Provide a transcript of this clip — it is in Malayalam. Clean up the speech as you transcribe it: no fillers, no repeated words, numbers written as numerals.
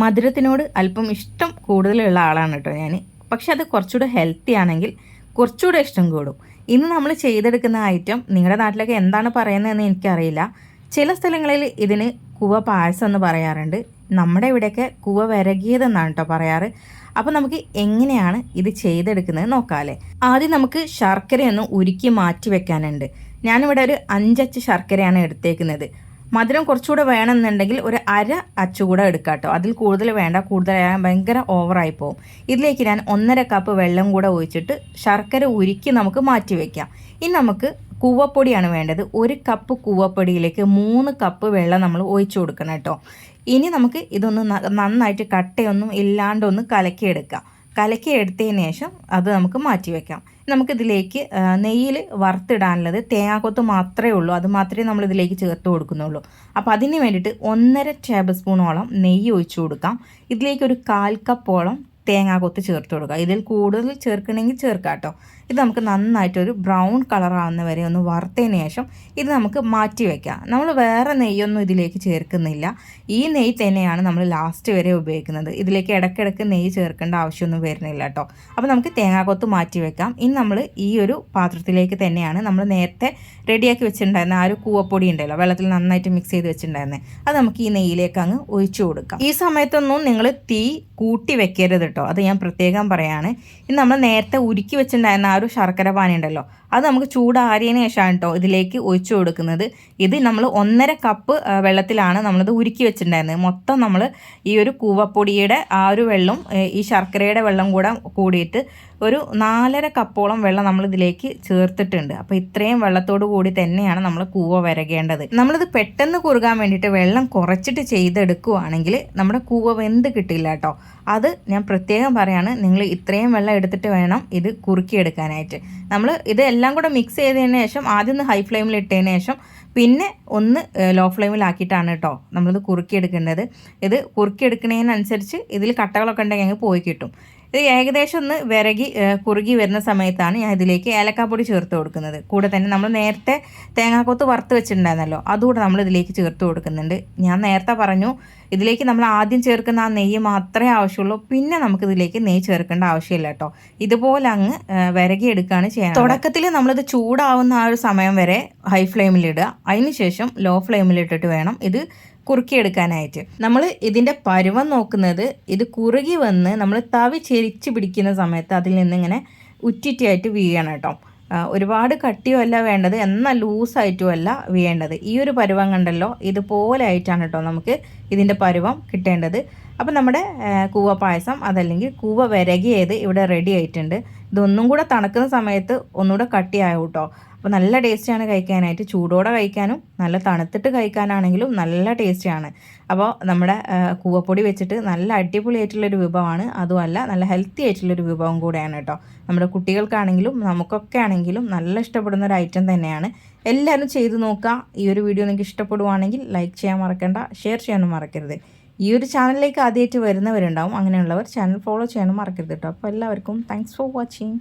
മധുരത്തിനോട് അല്പം ഇഷ്ടം കൂടുതലുള്ള ആളാണ് കേട്ടോ ഞാൻ. പക്ഷെ അത് കുറച്ചുകൂടെ ഹെൽത്തി ആണെങ്കിൽ കുറച്ചുകൂടെ ഇഷ്ടം കൂടും. ഇന്ന് നമ്മൾ ചെയ്തെടുക്കുന്ന ഐറ്റം നിങ്ങളുടെ നാട്ടിലൊക്കെ എന്താണ് പറയുന്നതെന്ന് എനിക്കറിയില്ല. ചില സ്ഥലങ്ങളിൽ ഇതിന് കൂവ പായസം എന്ന് പറയാറുണ്ട്. നമ്മുടെ ഇവിടെയൊക്കെ കൂവ വിരകിയതെന്നാണ് കേട്ടോ പറയാറ്. അപ്പോൾ നമുക്ക് എങ്ങനെയാണ് ഇത് ചെയ്തെടുക്കുന്നത് നോക്കാമല്ലേ. ആദ്യം നമുക്ക് ശർക്കരയൊന്ന് ഉരുക്കി മാറ്റി വെക്കാനുണ്ട്. ഞാനിവിടെ ഒരു 5 അച്ച് ശർക്കരയാണ് എടുത്തേക്കുന്നത്. മധുരം കുറച്ചുകൂടെ വേണമെന്നുണ്ടെങ്കിൽ ഒരു അര അച്ചു കൂടെ എടുക്കാം കേട്ടോ. അതിൽ കൂടുതൽ വേണ്ട, കൂടുതലായാൽ ഭയങ്കര ഓവറായി പോകും. ഇതിലേക്ക് ഞാൻ 1.5 കപ്പ് വെള്ളം കൂടെ ഒഴിച്ചിട്ട് ശർക്കര ഉരുക്കി നമുക്ക് മാറ്റി വയ്ക്കാം. ഇനി നമുക്ക് കൂവപ്പൊടിയാണ് വേണ്ടത്. 1 കപ്പ് കൂവപ്പൊടിയിലേക്ക് 3 കപ്പ് വെള്ളം നമ്മൾ ഒഴിച്ചു കൊടുക്കണം കേട്ടോ. ഇനി നമുക്ക് ഇതൊന്ന് നന്നായിട്ട് കട്ടയൊന്നും ഇല്ലാണ്ടൊന്ന് കലക്കിയെടുക്കാം. കലക്കിയെടുത്തതിന് ശേഷം അത് നമുക്ക് മാറ്റി വയ്ക്കാം. നമുക്കിതിലേക്ക് നെയ്യിൽ വറുത്തിടാനുള്ളത് തേങ്ങാക്കൊത്ത് മാത്രമേ ഉള്ളൂ. അത് മാത്രമേ നമ്മൾ ഇതിലേക്ക് ചേർത്ത് കൊടുക്കുന്നുള്ളൂ. അപ്പോൾ അതിന് വേണ്ടിയിട്ട് 1.5 ടേബിൾ സ്പൂണോളം നെയ്യ് ഒഴിച്ചു കൊടുക്കാം. ഇതിലേക്ക് ഒരു 1/4 കപ്പോളം തേങ്ങാക്കൊത്ത് ചേർത്ത് കൊടുക്കുക. ഇതിൽ കൂടുതൽ ചേർക്കണമെങ്കിൽ ചേർക്കാം കേട്ടോ. ഇത് നമുക്ക് നന്നായിട്ടൊരു ബ്രൗൺ കളറാവുന്ന വരെ ഒന്ന് വറുത്തതിന് ശേഷം ഇത് നമുക്ക് മാറ്റി വയ്ക്കാം. നമ്മൾ വേറെ നെയ്യൊന്നും ഇതിലേക്ക് ചേർക്കുന്നില്ല. ഈ നെയ്യ് തന്നെയാണ് നമ്മൾ ലാസ്റ്റ് വരെ ഉപയോഗിക്കുന്നത്. ഇതിലേക്ക് ഇടയ്ക്കിടയ്ക്ക് നെയ്യ് ചേർക്കേണ്ട ആവശ്യമൊന്നും വരുന്നില്ല കേട്ടോ. അപ്പോൾ നമുക്ക് തേങ്ങാക്കൊത്ത് മാറ്റി വെക്കാം. ഇനി നമ്മൾ ഈ ഒരു പാത്രത്തിലേക്ക് തന്നെയാണ് നമ്മൾ നേരത്തെ റെഡിയാക്കി വെച്ചിട്ടുണ്ടായിരുന്ന ആ ഒരു കൂവപ്പൊടി ഉണ്ടല്ലോ, വെള്ളത്തിൽ നന്നായിട്ട് മിക്സ് ചെയ്ത് വെച്ചിട്ടുണ്ടായിരുന്നത്, അത് നമുക്ക് ഈ നെയ്യിലേക്ക് അങ്ങ് ഒഴിച്ചു കൊടുക്കാം. ഈ സമയത്തൊന്നും നിങ്ങൾ തീ കൂട്ടി വെക്കരുത് കേട്ടോ. അത് ഞാൻ പ്രത്യേകം പറയാണ്. ഇനി നമ്മൾ നേരത്തെ ഉരുക്കി വെച്ചിട്ടുണ്ടായിരുന്ന ആ ഒരു ശർക്കര പാനി ഉണ്ടല്ലോ, അത് നമുക്ക് ചൂടാറിയതിന് ശേഷമാണ് കേട്ടോ ഇതിലേക്ക് ഒഴിച്ചു കൊടുക്കുന്നത്. ഇത് നമ്മൾ 1.5 കപ്പ് വെള്ളത്തിലാണ് നമ്മളിത് ഉരുക്കി വെച്ചിട്ടുണ്ടായിരുന്നത്. മൊത്തം നമ്മൾ ഈ ഒരു കൂവപ്പൊടിയുടെ ആ ഒരു വെള്ളം ഈ ശർക്കരയുടെ വെള്ളം കൂടെ കൂടിയിട്ട് ഒരു 4.5 കപ്പോളം വെള്ളം നമ്മൾ ഇതിലേക്ക് ചേർത്തിട്ടുണ്ട്. അപ്പോൾ ഇത്രയും വെള്ളത്തോട് കൂടി തന്നെയാണ് നമ്മൾ കൂവ വരകേണ്ടത്. നമ്മളിത് പെട്ടെന്ന് കുറുകാൻ വേണ്ടിയിട്ട് വെള്ളം കുറച്ചിട്ട് ചെയ്തെടുക്കുകയാണെങ്കിൽ നമ്മുടെ കൂവ വെന്ത് കിട്ടില്ല കേട്ടോ. അത് ഞാൻ പ്രത്യേകം പറയാണ്. നിങ്ങൾ ഇത്രയും വെള്ളം എടുത്തിട്ട് വേണം ഇത് കുറുക്കിയെടുക്കാനായിട്ട്. നമ്മൾ ഇത് എല്ലാം കൂടെ മിക്സ് ചെയ്തതിന് ശേഷം ആദ്യം ഒന്ന് ഹൈ ഫ്ലെയിമിൽ ഇട്ടതിന് ശേഷം പിന്നെ ഒന്ന് ലോ ഫ്ലെയിമിലാക്കിയിട്ടാണ് കേട്ടോ നമ്മളിത് കുറുക്കിയെടുക്കേണ്ടത്. ഇത് കുറുക്കിയെടുക്കുന്നതിനനുസരിച്ച് ഇതിൽ കട്ടകളൊക്കെ ഉണ്ടെങ്കിൽ അങ്ങ് പോയി കിട്ടും. ഇത് ഏകദേശം ഒന്ന് കുറുകി വരുന്ന സമയത്താണ് ഞാൻ ഇതിലേക്ക് ഏലക്കാപ്പൊടി ചേർത്ത് കൊടുക്കുന്നത്. കൂടെ തന്നെ നമ്മൾ നേരത്തെ തേങ്ങാക്കൊത്ത് വറുത്ത് വെച്ചിട്ടുണ്ടായിരുന്നല്ലോ, അതുകൂടെ നമ്മൾ ഇതിലേക്ക് ചേർത്ത് കൊടുക്കുന്നുണ്ട്. ഞാൻ നേരത്തെ പറഞ്ഞു ഇതിലേക്ക് നമ്മൾ ആദ്യം ചേർക്കുന്ന ആ നെയ്യ് മാത്രമേ ആവശ്യമുള്ളൂ. പിന്നെ നമുക്കിതിലേക്ക് നെയ്യ് ചേർക്കേണ്ട ആവശ്യമില്ല കേട്ടോ. ഇതുപോലെ അങ്ങ് വിരകിയെടുക്കുകയാണ് ചെയ്യുന്നത്. തുടക്കത്തിൽ നമ്മളിത് ചൂടാവുന്ന ആ ഒരു സമയം വരെ ഹൈ ഫ്ലെയിമിലിടുക. അതിന് ശേഷം ലോ ഫ്ലെയിമിലിട്ടിട്ട് വേണം ഇത് കുറുക്കിയെടുക്കാനായിട്ട്. നമ്മൾ ഇതിൻ്റെ പരുവം നോക്കുന്നത് ഇത് കുറുകി വന്ന് നമ്മൾ തവി ചെരിച്ച് പിടിക്കുന്ന സമയത്ത് അതിൽ നിന്നിങ്ങനെ ഉറ്റിറ്റായിട്ട് വീഴണം കേട്ടോ. ഒരുപാട് കട്ടിയോ അല്ല വേണ്ടത്, എന്നാൽ ലൂസായിട്ടും അല്ല വീഴേണ്ടത്. ഈ ഒരു പരുവം കണ്ടല്ലോ, ഇതുപോലെ ആയിട്ടാണ് കേട്ടോ നമുക്ക് ഇതിൻ്റെ പരുവം കിട്ടേണ്ടത്. അപ്പം നമ്മുടെ കൂവ പായസം അതല്ലെങ്കിൽ കൂവ വിരകിയത് ഇവിടെ റെഡി ആയിട്ടുണ്ട്. ഇതൊന്നും കൂടെ തണുക്കുന്ന സമയത്ത് ഒന്നുകൂടെ കട്ടിയാവും കേട്ടോ. അപ്പോൾ നല്ല ടേസ്റ്റിയാണ് കഴിക്കാനായിട്ട്. ചൂടോടെ കഴിക്കാനും നല്ല തണുത്തിട്ട് കഴിക്കാനാണെങ്കിലും നല്ല ടേസ്റ്റിയാണ്. അപ്പോൾ നമ്മുടെ കൂവപ്പൊടി വെച്ചിട്ട് നല്ല അടിപൊളിയായിട്ടുള്ളൊരു വിഭവമാണ്. അതുമല്ല നല്ല ഹെൽത്തി ആയിട്ടുള്ളൊരു വിഭവം കൂടെയാണ് കേട്ടോ. നമ്മുടെ കുട്ടികൾക്കാണെങ്കിലും നമുക്കൊക്കെ ആണെങ്കിലും നല്ല ഇഷ്ടപ്പെടുന്ന ഒരു ഐറ്റം തന്നെയാണ്. എല്ലാവരും ചെയ്ത് നോക്കുക. ഈ ഒരു വീഡിയോ നിങ്ങൾക്ക് ഇഷ്ടപ്പെടുവാണെങ്കിൽ ലൈക്ക് ചെയ്യാൻ മറക്കണ്ട, ഷെയർ ചെയ്യാനും മറക്കരുത്. ഈ ഒരു ചാനലിലേക്ക് ആദ്യമായിട്ട് വരുന്നവരുണ്ടാവും. അങ്ങനെയുള്ളവർ ചാനൽ ഫോളോ ചെയ്യാനും മറക്കരുത് കേട്ടോ. അപ്പോൾ എല്ലാവർക്കും താങ്ക്സ് ഫോർ വാച്ചിങ്.